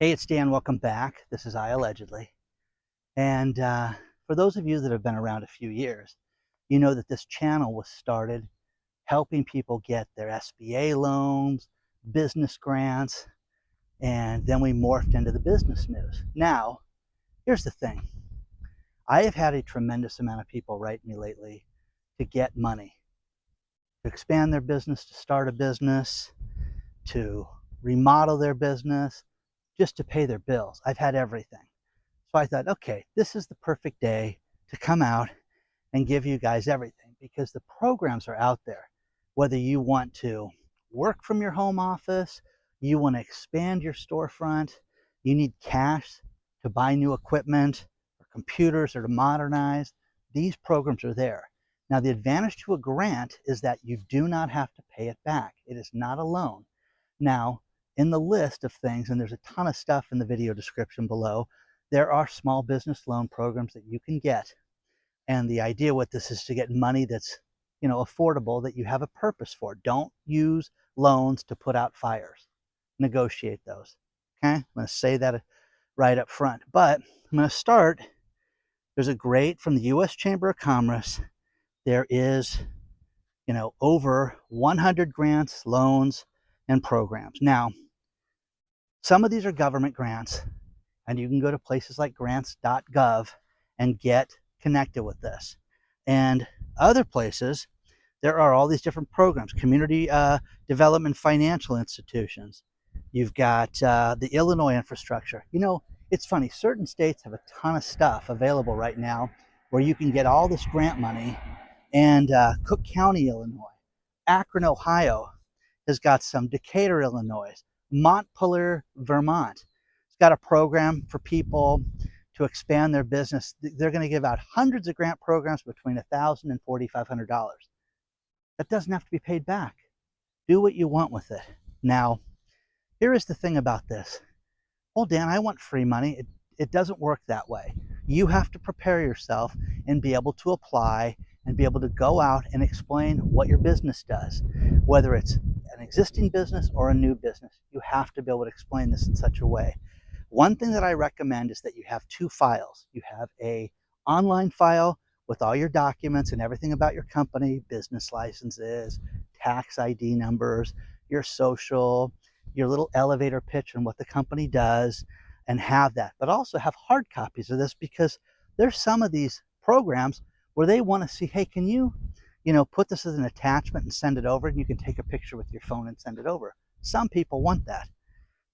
Hey, it's Dan. Welcome back. This is IAllegedly. And for those of you that have been around a few years, you know that this channel was started helping people get their SBA loans, business grants, and then we morphed into the business news. Now, here's the thing. I have had a tremendous amount of people write me lately to get money, to expand their business, to start a business, to remodel their business, just to pay their bills. I've had everything. So I thought, okay, this is the perfect day to come out and give you guys everything because the programs are out there. Whether you want to work from your home office, you want to expand your storefront, you need cash to buy new equipment or computers or to modernize, these programs are there. Now, the advantage to a grant is that you do not have to pay it back. It is not a loan. Now, in the list of things, and there's a ton of stuff in the video description below, there are small business loan programs that you can get. And the idea with this is to get money that's, affordable, that you have a purpose for. Don't use loans to put out fires. Negotiate those. Okay? I'm going to say that right up front. But I'm going to start. There's a great, from the U.S. Chamber of Commerce, there is, over 100 grants, loans, and programs. Now, some of these are government grants, and you can go to places like grants.gov and get connected with this. And other places, there are all these different programs, community development financial institutions. You've got the Illinois infrastructure. It's funny, certain states have a ton of stuff available right now where you can get all this grant money. And Cook County, Illinois, Akron, Ohio has got some, Decatur, Illinois, Montpelier, Vermont. It's got a program for people to expand their business. They're going to give out hundreds of grant programs between $1,000 and $4,500. That doesn't have to be paid back. Do what you want with it. Now, here is the thing about this. Well, Dan, I want free money. It doesn't work that way. You have to prepare yourself and be able to apply and be able to go out and explain what your business does. Whether it's an existing business or a new business, you have to be able to explain this in such a way. One thing that I recommend is that you have two files. You have an online file with all your documents and everything about your company, business licenses, tax ID numbers, your social, your little elevator pitch and what the company does, and have that. But also have hard copies of this, because there's some of these programs where they want to see, hey, can you, put this as an attachment and send it over, and you can take a picture with your phone and send it over. Some people want that.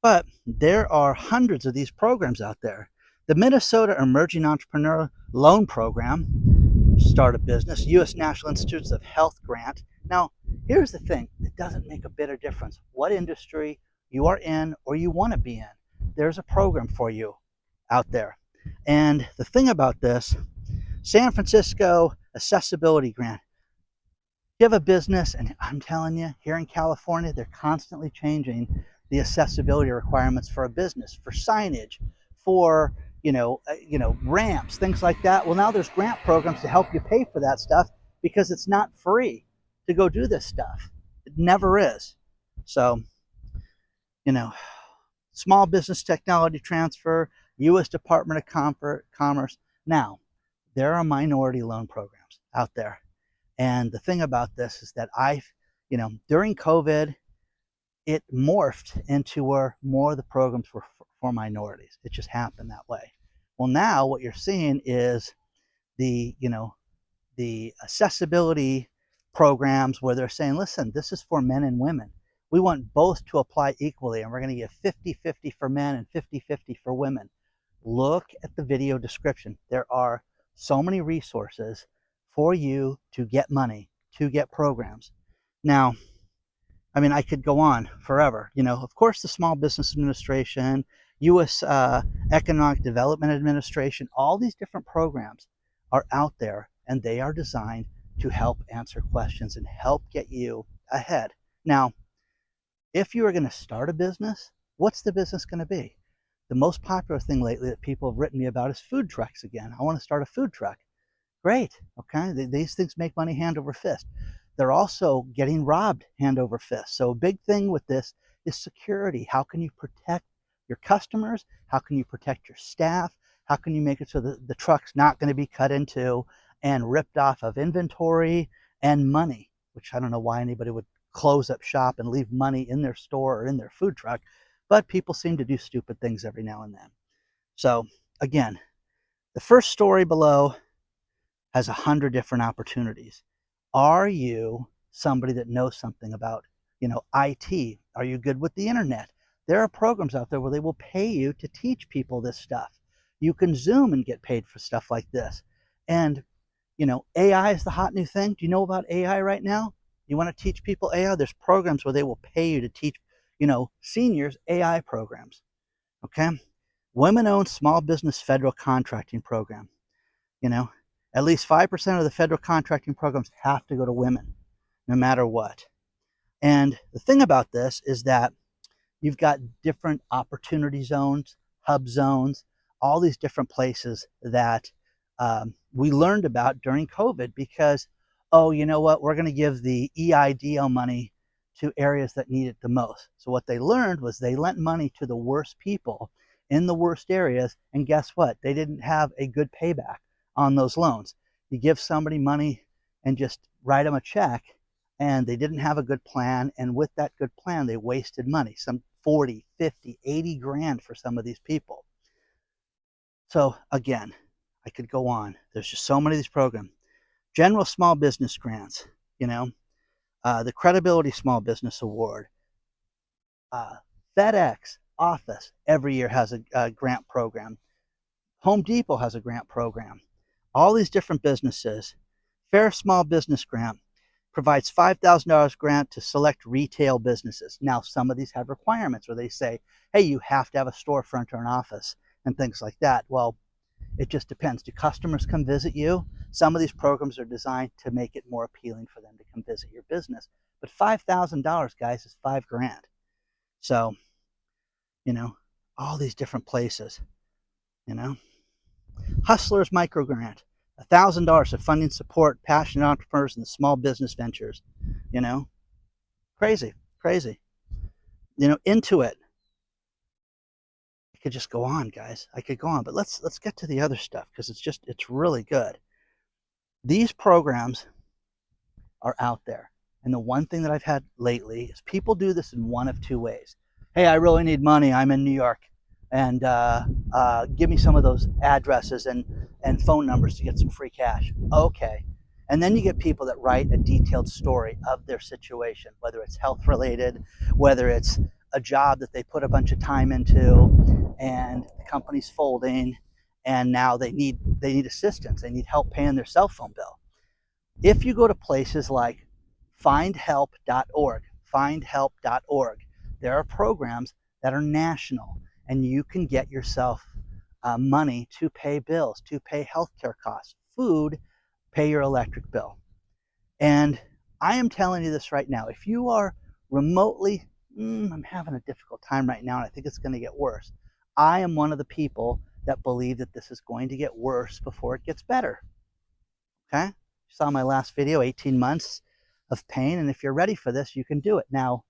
But there are hundreds of these programs out there. The Minnesota Emerging Entrepreneur Loan Program, start a business, U.S. National Institutes of Health grant. Now, here's the thing. It doesn't make a bit of difference what industry you are in or you want to be in. There's a program for you out there. And the thing about this, San Francisco Accessibility Grant. You have a business, and I'm telling you, here in California, they're constantly changing the accessibility requirements for a business, for signage, for ramps, things like that. Well, now there's grant programs to help you pay for that stuff, because it's not free to go do this stuff. It never is. So, small business technology transfer, U.S. Department of Commerce. Now, there are minority loan programs out there. And the thing about this is that during COVID, it morphed into where more of the programs were for minorities. It just happened that way. Well, now what you're seeing is the accessibility programs where they're saying, listen, this is for men and women. We want both to apply equally, and we're going to give 50-50 for men and 50-50 for women. Look at the video description. There are so many resources for you to get money, to get programs. Now, I could go on forever. Of course, the Small Business Administration, U.S. Economic Development Administration, all these different programs are out there, and they are designed to help answer questions and help get you ahead. Now, if you are going to start a business, what's the business going to be? The most popular thing lately that people have written me about is food trucks again. I want to start a food truck. Great, okay? These things make money hand over fist. They're also getting robbed hand over fist. So a big thing with this is security. How can you protect your customers? How can you protect your staff? How can you make it so that the truck's not going to be cut into and ripped off of inventory and money, which I don't know why anybody would close up shop and leave money in their store or in their food truck, but people seem to do stupid things every now and then. So again, the first story below has 100 different opportunities. Are you somebody that knows something about, IT? Are you good with the internet? There are programs out there where they will pay you to teach people this stuff. You can Zoom and get paid for stuff like this. And, AI is the hot new thing. Do you know about AI right now? You want to teach people AI? There's programs where they will pay you to teach, seniors AI programs. Okay. Women-owned small business federal contracting program. At least 5% of the federal contracting programs have to go to women, no matter what. And the thing about this is that you've got different opportunity zones, hub zones, all these different places that we learned about during COVID because, oh, you know what, we're going to give the EIDL money to areas that need it the most. So what they learned was they lent money to the worst people in the worst areas, and guess what? They didn't have a good payback on those loans. You give somebody money and just write them a check, and they didn't have a good plan, and with that good plan they wasted money, some 40, 50, 80 grand for some of these people. So again, I could go on. There's just so many of these programs. General small business grants, the Credibility Small Business Award, FedEx office every year has a grant program. Home Depot has a grant program. All these different businesses. Fair Small Business Grant provides $5,000 grant to select retail businesses. Now, some of these have requirements where they say, hey, you have to have a storefront or an office and things like that. Well, it just depends. Do customers come visit you? Some of these programs are designed to make it more appealing for them to come visit your business. But $5,000, guys, is $5,000. So, all these different places, Hustlers Micro Grant, $1,000 of funding support passionate entrepreneurs in the small business ventures. Crazy. Intuit. I could just go on, guys. I could go on, but let's get to the other stuff because it's really good. These programs are out there, and the one thing that I've had lately is people do this in one of two ways. Hey, I really need money. I'm in New York, and give me some of those addresses and phone numbers to get some free cash. Okay. And then you get people that write a detailed story of their situation, whether it's health related, whether it's a job that they put a bunch of time into and the company's folding and now they need assistance. They need help paying their cell phone bill. If you go to places like findhelp.org, there are programs that are national, and you can get yourself money to pay bills, to pay healthcare costs, food, pay your electric bill. And I am telling you this right now. If you are remotely, I'm having a difficult time right now, and I think it's going to get worse. I am one of the people that believe that this is going to get worse before it gets better. Okay? You saw my last video, 18 months of pain, and if you're ready for this, you can do it. Now,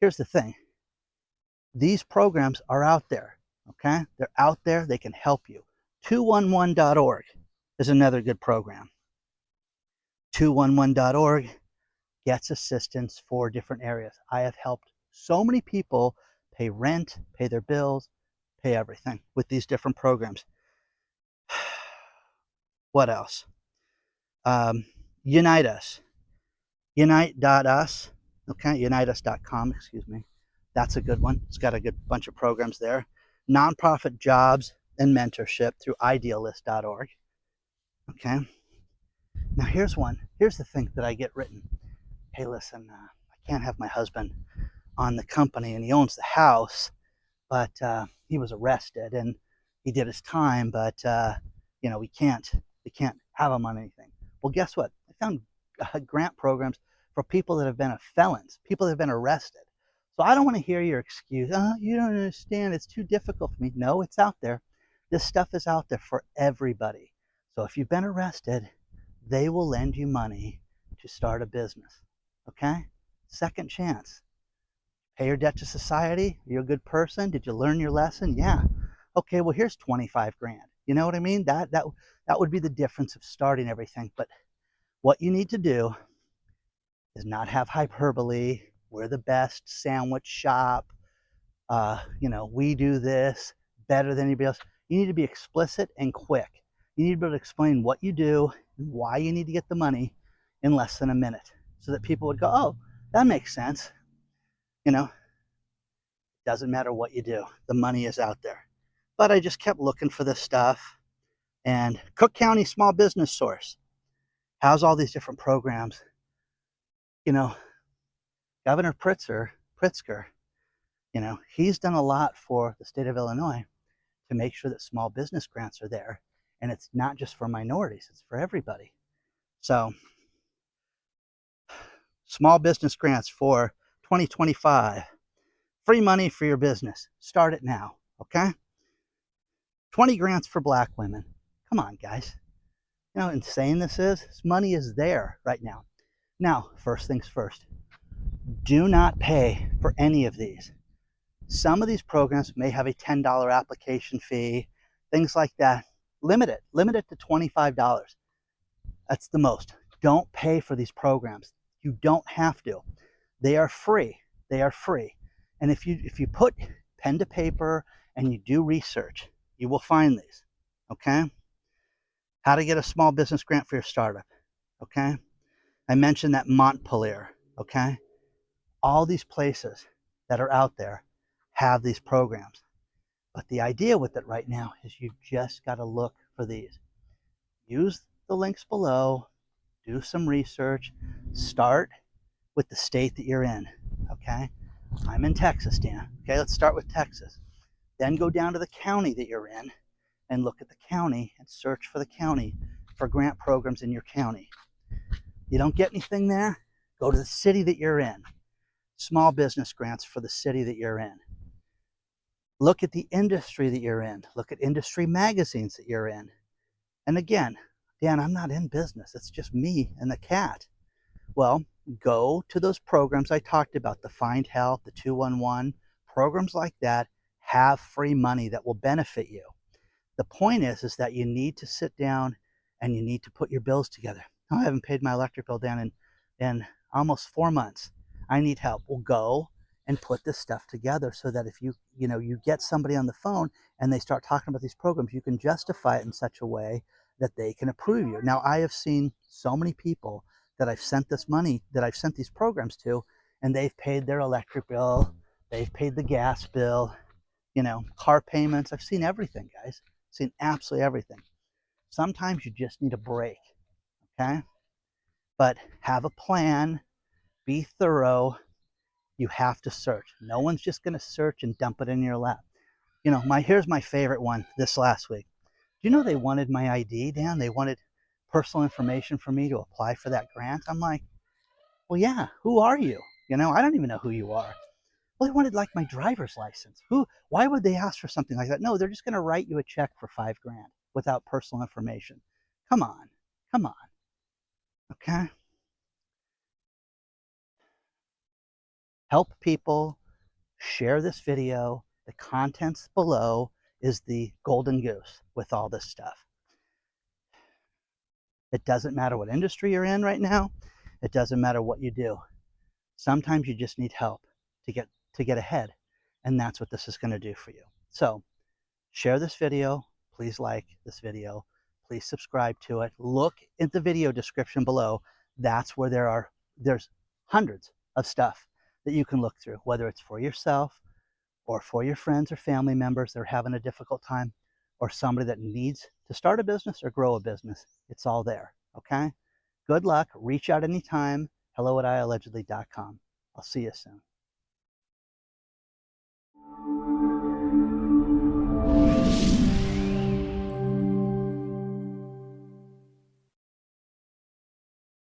here's the thing. These programs are out there. Okay? They're out there. They can help you. 211.org is another good program. 211.org gets assistance for different areas. I have helped so many people pay rent, pay their bills, pay everything with these different programs. What else? Unite Us. Unite.us. Okay, uniteus.com, excuse me. That's a good one. It's got a good bunch of programs there. Nonprofit jobs and mentorship through idealist.org. Okay. Now here's one. Here's the thing that I get written. Hey, listen, I can't have my husband on the company, and he owns the house, but he was arrested and he did his time, but we can't have him on anything. Well, guess what? I found grant programs for people that have been felons, people that have been arrested. So I don't want to hear your excuse. You don't understand. It's too difficult for me. No, it's out there. This stuff is out there for everybody. So if you've been arrested, they will lend you money to start a business. Okay? Second chance. Pay your debt to society? You're a good person? Did you learn your lesson? Yeah. Okay, well, here's 25 grand. You know what I mean? That would be the difference of starting everything. But what you need to do is not have hyperbole. We're the best sandwich shop. We do this better than anybody else. You need to be explicit and quick. You need to be able to explain what you do and why you need to get the money in less than a minute so that people would go, oh, that makes sense. Doesn't matter what you do. The money is out there. But I just kept looking for this stuff. And Cook County Small Business Source has all these different programs. Governor Pritzker, he's done a lot for the state of Illinois to make sure that small business grants are there. And it's not just for minorities, it's for everybody. So, small business grants for 2025. Free money for your business. Start it now, okay? 20 grants for Black women. Come on, guys. You know how insane this is? This money is there right now. Now, first things first. Do not pay for any of these. Some of these programs may have a $10 application fee, things like that. Limit it to $25. That's the most. Don't pay for these programs. You don't have to. They are free. And if you put pen to paper and you do research, you will find these, okay? How to get a small business grant for your startup, okay? I mentioned that Montpelier, okay? All these places that are out there have these programs. But the idea with it right now is you just got to look for these. Use the links below, do some research, start with the state that you're in, okay? I'm in Texas, Dan. Okay, let's start with Texas. Then go down to the county that you're in and look at the county and search for the county for grant programs in your county. You don't get anything there? Go to the city that you're in. Small business grants for the city that you're in. Look at the industry that you're in. Look at industry magazines that you're in. And again, Dan, I'm not in business. It's just me and the cat. Well, go to those programs I talked about, the Find Help, the 211, programs like that have free money that will benefit you. The point is that you need to sit down and you need to put your bills together. I haven't paid my electric bill down in almost 4 months. I need help. Well, go and put this stuff together so that if you get somebody on the phone and they start talking about these programs, you can justify it in such a way that they can approve you. Now, I have seen so many people that I've sent this money, that I've sent these programs to, and they've paid their electric bill, they've paid the gas bill, car payments. I've seen everything, guys. I've seen absolutely everything. Sometimes you just need a break, okay? But have a plan, be thorough. You have to search. No one's just going to search and dump it in your lap. Here's my favorite one this last week. Do you know they wanted my ID, Dan? They wanted personal information for me to apply for that grant. I'm like, well, yeah, who are you? I don't even know who you are. Well, they wanted like my driver's license. Why would they ask for something like that? No, they're just going to write you a check for $5 grand without personal information. Come on. Okay. Help people, share this video. The contents below is the golden goose with all this stuff. It doesn't matter what industry you're in right now. It doesn't matter what you do. Sometimes you just need help to get ahead, and that's what this is going to do for you. So share this video. Please like this video. Please subscribe to it. Look at the video description below. That's where there's hundreds of stuff that you can look through, whether it's for yourself or for your friends or family members that are having a difficult time, or somebody that needs to start a business or grow a business. It's all there, okay? Good luck. Reach out anytime. hello@IAllegedly.com. I'll see you soon.